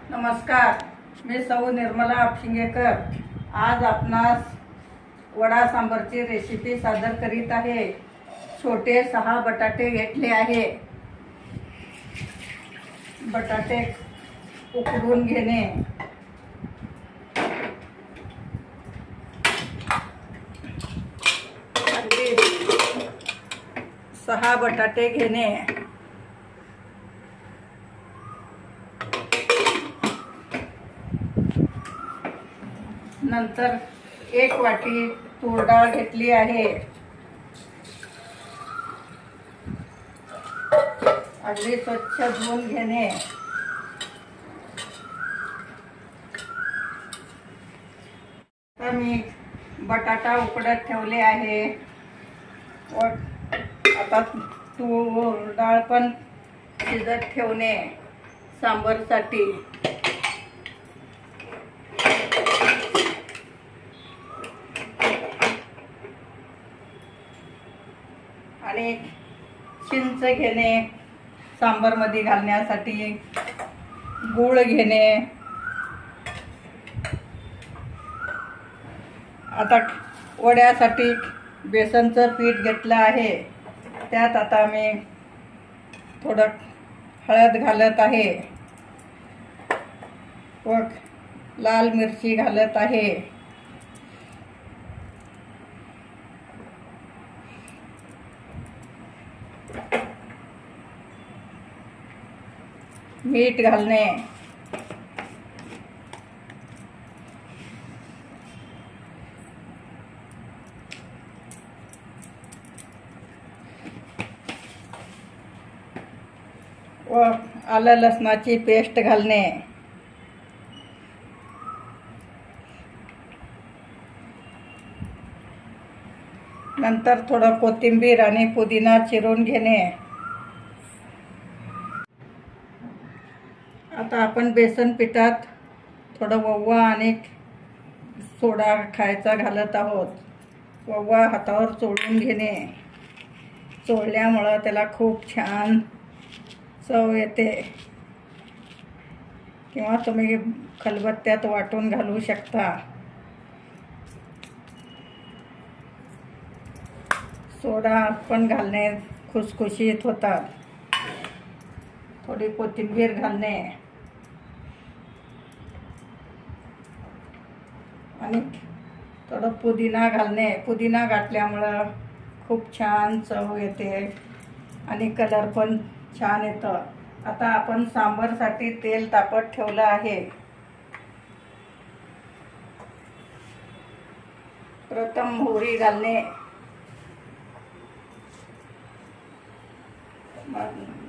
नमस्कार, मी सौ निर्मला आपशिंगेकर आज आपणास वडा सांबारची रेसिपी सादर करीत आहे। छोटे 6 बटाटे घेतले आहे। बटाटे उकडून घेणे, अगदी 6 बटाटे घेणे, नंतर 1 वाटी तूर डाळ घेतली आहे। अगदी स्वच्छ धुवून घेणे, तर मी बटाटा उकडत ठेवले आहे व आता तूर डाळ पण शिजत ठेवणे सांबारसाठी। आणि चिंच घेणे सांबार मध्ये घालण्यासाठी, गूळ घेणे। आता वड्यासाठी बेसनचं पीठ घेतलं आहे, त्यात आता मी थोडं हळद घालत आहे व लाल मिरची घालत आहे। मीठ घालणे, व आलं लसणाची पेस्ट घालणे। नंतर थोडं कोथिंबीर आणि पुदिना चिरून घेणे। आता आपण बेसन पिठात थोडं ओवा आणि सोडा खायचा घालत आहोत। ओवा हातावर चोळून घेणे, चोळल्यामुळं त्याला खूप छान चव येते, किंवा तुम्ही खलबत्त्यात वाटून घालू शकता। सोडा पण घालणे खुसखुशीत होतात। थोडी कोथिंबीर घालणे आणि थोडं पुदिना घालणे। पुदिना घातल्यामुळं खूप छान चव येते आणि कलर पण छान येतो। आता आपण सांबारसाठी तेल तापत ठेवलं आहे। प्रथम मोहरी घालणे,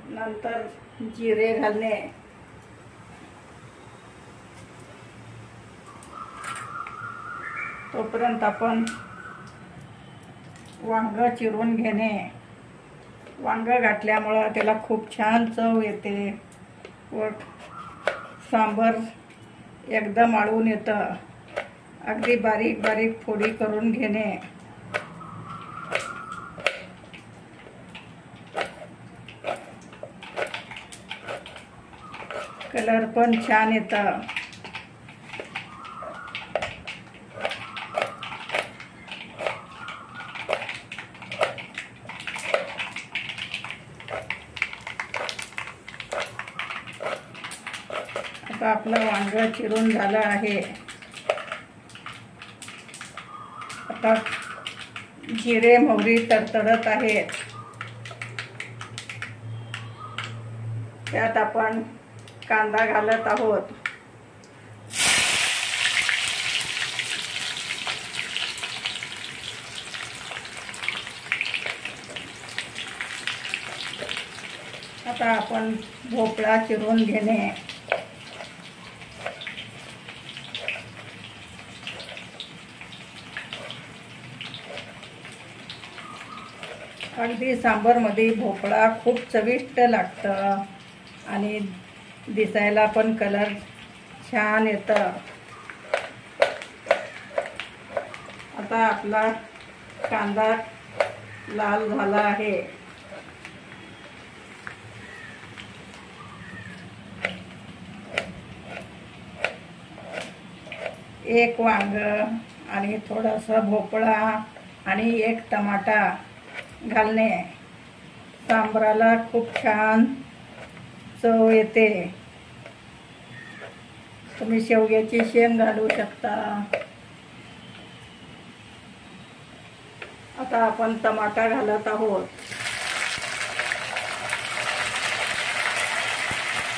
नंतर जिरे घालणे, तोपर्यंत आपण वांग चिरून घेणे। वांग घातल्यामुळं त्याला खूप छान चव येते व सांबार एकदम आळून येतं। अगदी बारीक बारीक फोडी करून घेणे। कलर पण छान येतं। आता आपलं वांग चिरून झालं आहे। आता जिरे मोहरी तडतडत आहेत, त्यात आपण कांदा घालत आहोत। आता आपण भोपळा चिरून घेणे, अगदी सांबारमध्ये भोपळा खूप चविष्ट लागतं आणि दिसायला पण कलर छान येतं। आता आपला कांदा लाल झाला आहे। एक वांग आणि थोडासा भोपळा आणि एक टमाटा घालणे सांबराला खूप छान चव येते. तुम्ही शेवग्याची शेंग घालू शकता. आता आपण टमाटा घालत आहोत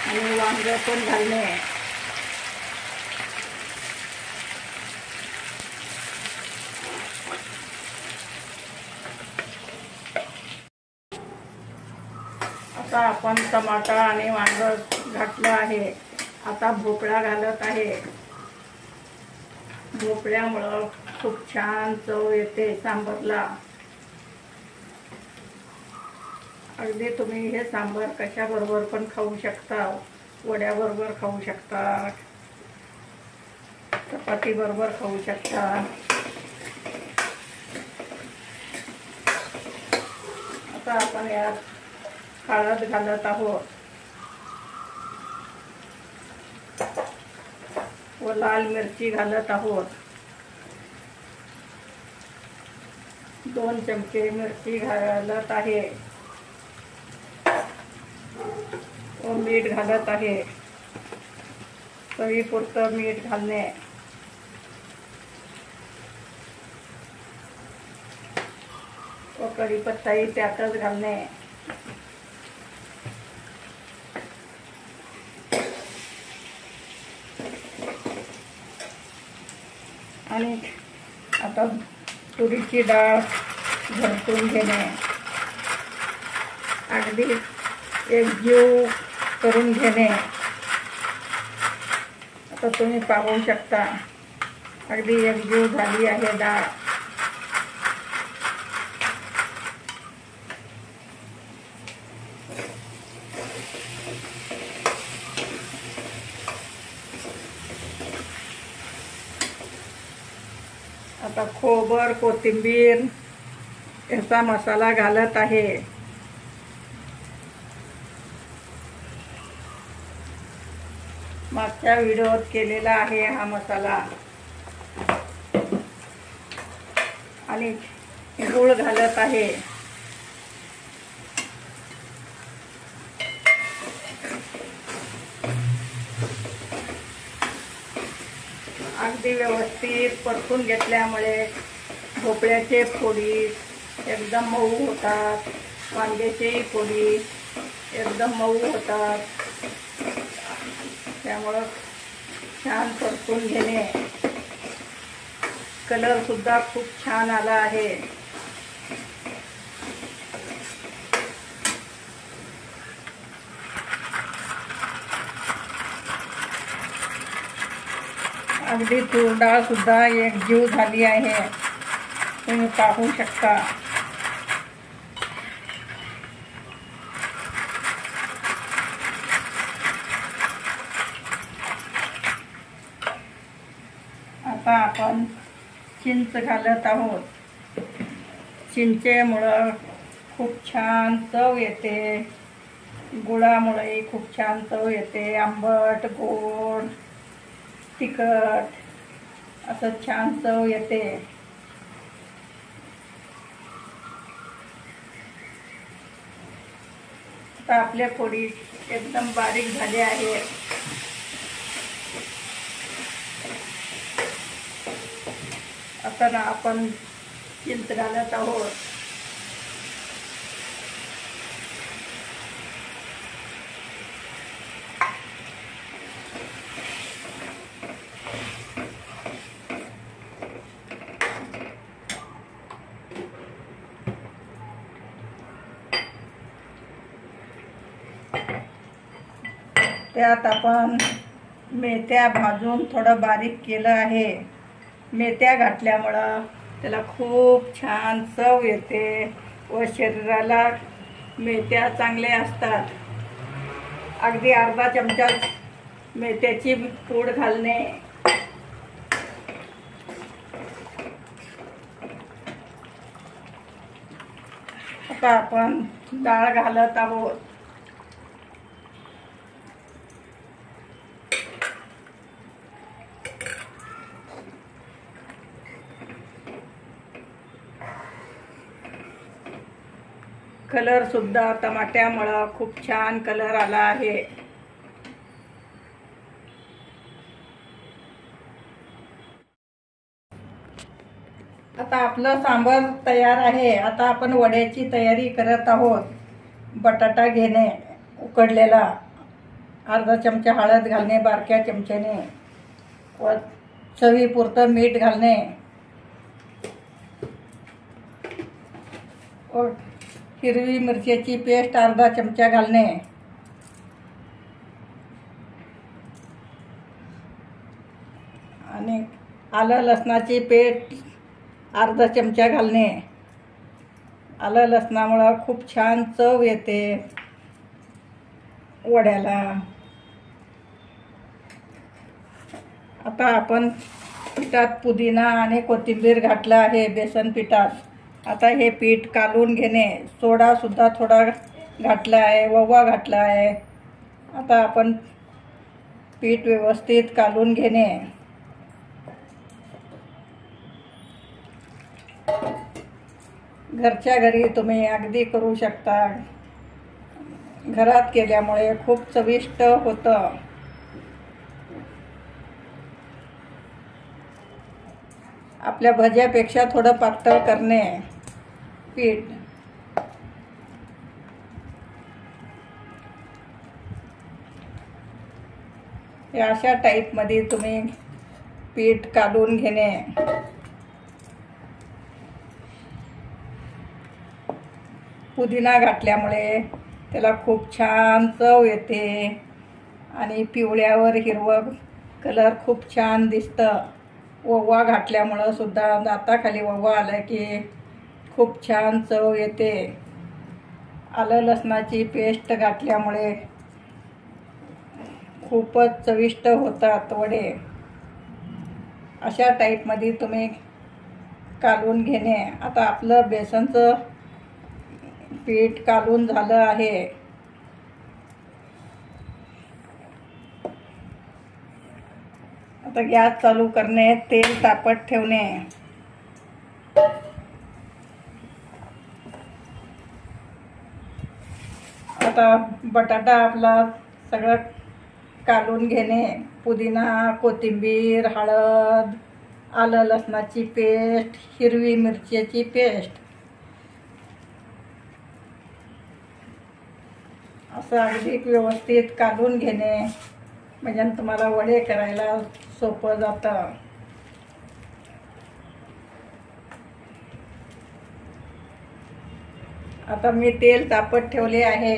आणि वांग पण घालणे. आता आपण टमाटा आणि वांग घातलं आहे. आता भोपळा घालत आहे. भोपळ्यामुळं खूप छान चव येते सांबरला. अगदी तुम्ही हे सांबर कशाबरोबर पण खाऊ शकता. वड्याबरोबर खाऊ शकता, चपाती बरोबर खाऊ शकता. आता आपण यात हळद घालत आहोत व लाल मिरची घालत आहोत. 2 चमचे मिरची घालत आहे व मीठ घालत आहे. चवीपुरतं मीठ घालणे. व कढीपत्ताही त्यातच घालणे. आणि आता तुरीची डाळ झटकून घेणे. अगदी एकजीव करून घेणे. आता तुम्ही पाहू शकता अगदी एकजीव झाली आहे डाळ. आता खोबर, कोथिंबीर याचा मसाला घालत आहे. मागच्या व्हिडिओत केलेला आहे हा मसाला. आणि गूळ घालत आहे. अगदी व्यवस्थित परतून घेतल्यामुळे भोपळ्याचे फोडी एकदम मऊ होतात. वांग्याचेही फोडी एकदम मऊ होतात. त्यामुळं छान परतून घेणे. कलर सुद्धा खूप छान आला आहे. अगदी तूर डाळ सुद्धा एकजीव झाली आहे. तुम्ही पाहू शकता. आता आपण चिंच घालत आहोत. चिंचेमुळं खूप छान चव येते. गुळामुळे खूप छान चव येते. आंबट, गोड, तिखट असं छान चव येते. आता आपल्या फोडी एकदम बारीक झाल्या आहेत. आता ना आपण चिंच घालत आहोत. त्यात आपण मेथ्या भाजून थोडं बारीक केलं आहे. मेथ्या घातल्यामुळं त्याला खूप छान चव येते व शरीराला मेथ्या चांगल्या असतात. अगदी अर्धा चमचा मेथ्याची पूड घालणे. आता आपण डाळ घालत आहोत. कलर सुद्धा टमाट्यामुळं खूप छान कलर आला आहे. आता आपलं सांबार तयार आहे. आता आपण वड्याची तयारी करत आहोत. बटाटा घेणे उकडलेला, अर्धा चमचा हळद घालणे बारक्या चमच्याने व चवीपुरतं मीठ घालणे व हिरवी मिरच्याची पेस्ट अर्धा चमचा घालणे आणि आलं लसणाची पेस्ट अर्धा चमचा घालणे. आलं लसणामुळं खूप छान चव येते वड्याला. आता आपण पिठात पुदिना आणि कोथिंबीर घातला आहे बेसन पिठात. आता हे पीठ कालवून घेणे. सोडा सुद्धा थोडा घातला आहे, ओवा घातला आहे. आता आपण पीठ व्यवस्थित कालवून घेणे. घरच्या घरी तुम्ही अगदी करू शकता. घरात केल्यामुळे खूप चविष्ट होतं. आपल्या भज्यापेक्षा थोडं पातळ करणे पीठ. हे अशा टाईपमध्ये तुम्ही पीठ काढून घेणे. पुदिना घातल्यामुळे त्याला खूप छान चव येते आणि पिवळ्यावर हिरवं कलर खूप छान दिसतं. ओवा घातल्यामुळं सुद्धा दाताखाली ओवा आला की खूप छान चव येते. आलं लसणाची पेस्ट घातल्यामुळे खूपच चविष्ट होतात वडे. अशा टाईपमध्ये तुम्ही कालवून घेणे. आता आपलं बेसनचं पीठ कालवून झालं आहे. आता गॅस चालू करणे, तेल तापत ठेवणे. आता बटाटा आपला सगळं कालवून घेणे. पुदिना, कोथिंबीर, हळद, आलं लसणाची पेस्ट, हिरवी मिरच्याची पेस्ट असं अगदी व्यवस्थित कालवून घेणे. म्हणजे तुम्हाला वडे करायला सोपं जातं. आता मी तेल तापत ठेवले आहे.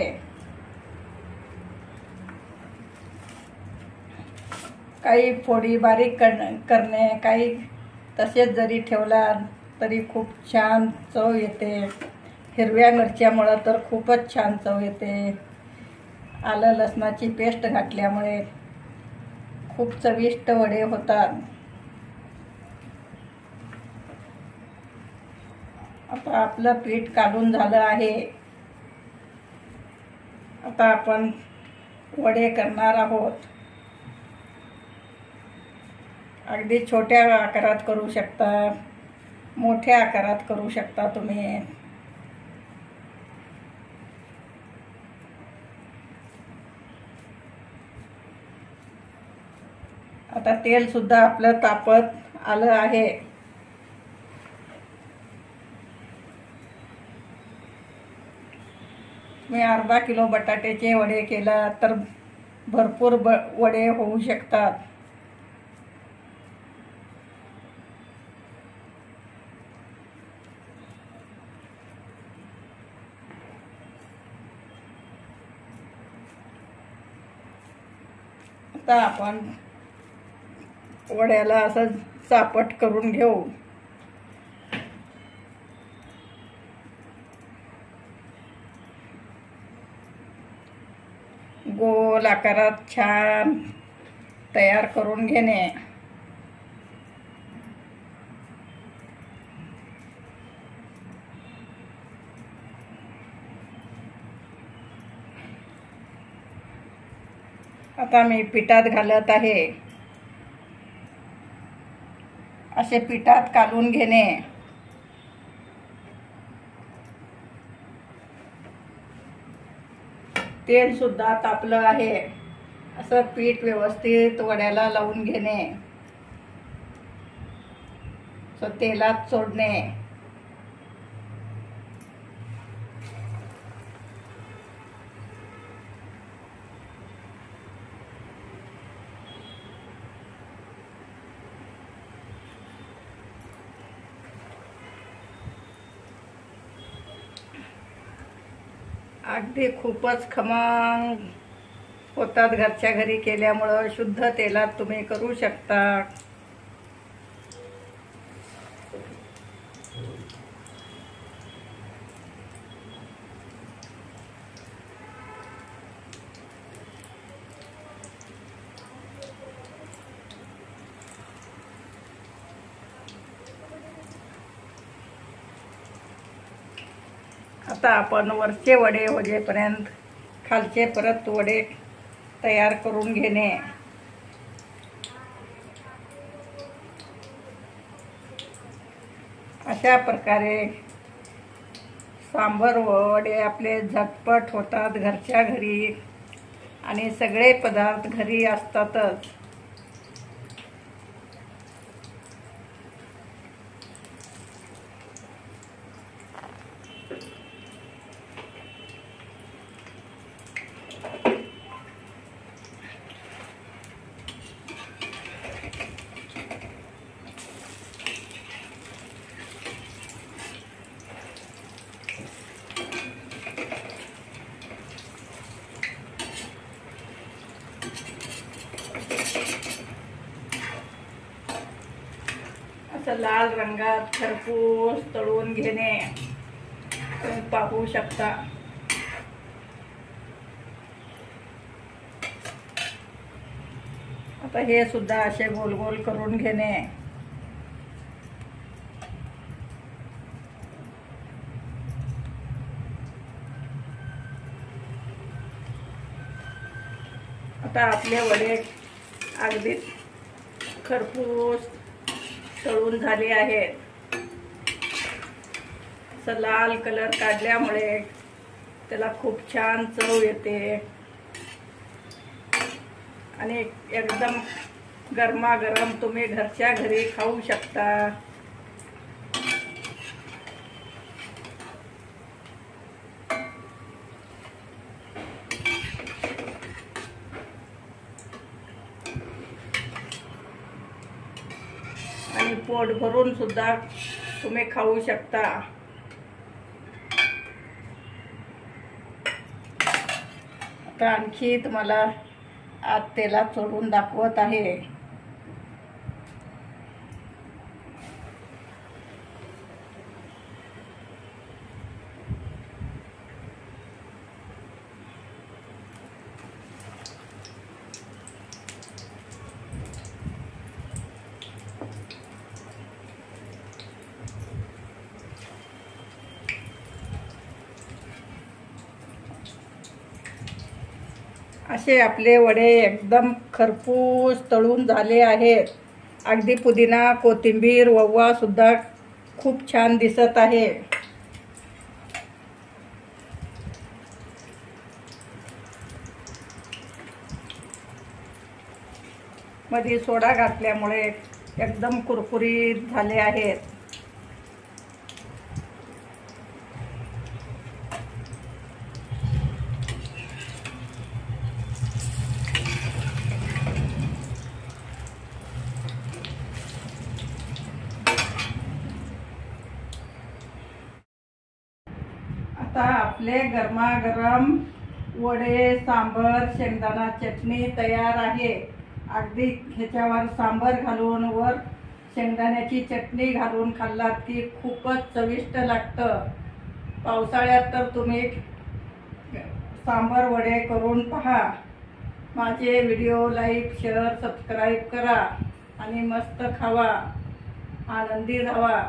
काही फोडी बारीक करणे, काही तसेच जरी ठेवला तरी खूप छान चव येते. हिरव्या मिरच्यामुळं तर खूपच छान चव येते. आलं लसणाची पेस्ट घातल्यामुळे खूप चविष्ट वडे होतात. आता आपलं पीठ काढून झालं आहे. आता आपण वडे करणार आहोत. अगदी छोट्या आकारात करू शकता, मोठ्या आकारात करू शकता तुम्ही. आता तेल सुद्धा आपलं तापत आलं आहे. मी अर्धा किलो बटाट्याचे वडे केला तर भरपूर वडे होऊ शकतात. आता आपण वड्याला असं चापट करून घेऊ. गोल आकारात छान तयार करून घेणे. आता मी पिठात घालत आहे. असे पिठात कालवून घेणे. तेल सुद्धा तापलं आहे. असं पीठ व्यवस्थित वड्याला लावून घेणे, तेलात सोडणे. अगदी खूपच खमंग होतात घरच्या घरी केल्यामुळं. शुद्ध तेलात तुम्ही करू शकता. आता आपण वरचे वडे होजेपर्यंत खालचे परत वडे तयार करून घेणे. अशा प्रकारे सांबर वडे आपले झटपट होतात घरच्या घरी, आणि सगळे पदार्थ घरी असतातच. असं लाल रंगात खरपूस तळून घेणे. तुम्ही पाहू शकता. आता हे सुद्धा असे गोल गोल करून घेणे. आता आपले वडे अगदी खरपूस तळून झाले आहेत. असं लाल कलर काढल्यामुळे त्याला खूप छान चव येते, आणि एकदम गरमागरम तुम्ही घरच्या घरी खाऊ शकता. आणि पोट भरून सुद्धा तुम्ही खाऊ शकता. आता आणखी तुम्हाला आत तेलात सोडून दाखवत आहे. असे आपले वडे एकदम खरपूस तळून झाले आहेत. अगदी पुदिना, कोथिंबीर, ओवा सुद्धा खूप छान दिसत आहे. मध्ये सोडा घातल्यामुळे एकदम कुरकुरीत झाले आहेत. आता आपले गरमागरम वडे, सांबर, शेंगदाणा चटणी तयार आहे. अगदी ह्याच्यावर सांबर घालून वर शेंगदाण्याची चटणी घालून खाल्लात की खूपच चविष्ट लागतं. पावसाळ्यात तर तुम्ही सांबर वडे करून पहा. माझे व्हिडिओ लाईक, शेअर, सबस्क्राईब करा आणि मस्त खावा, आनंदी राहा.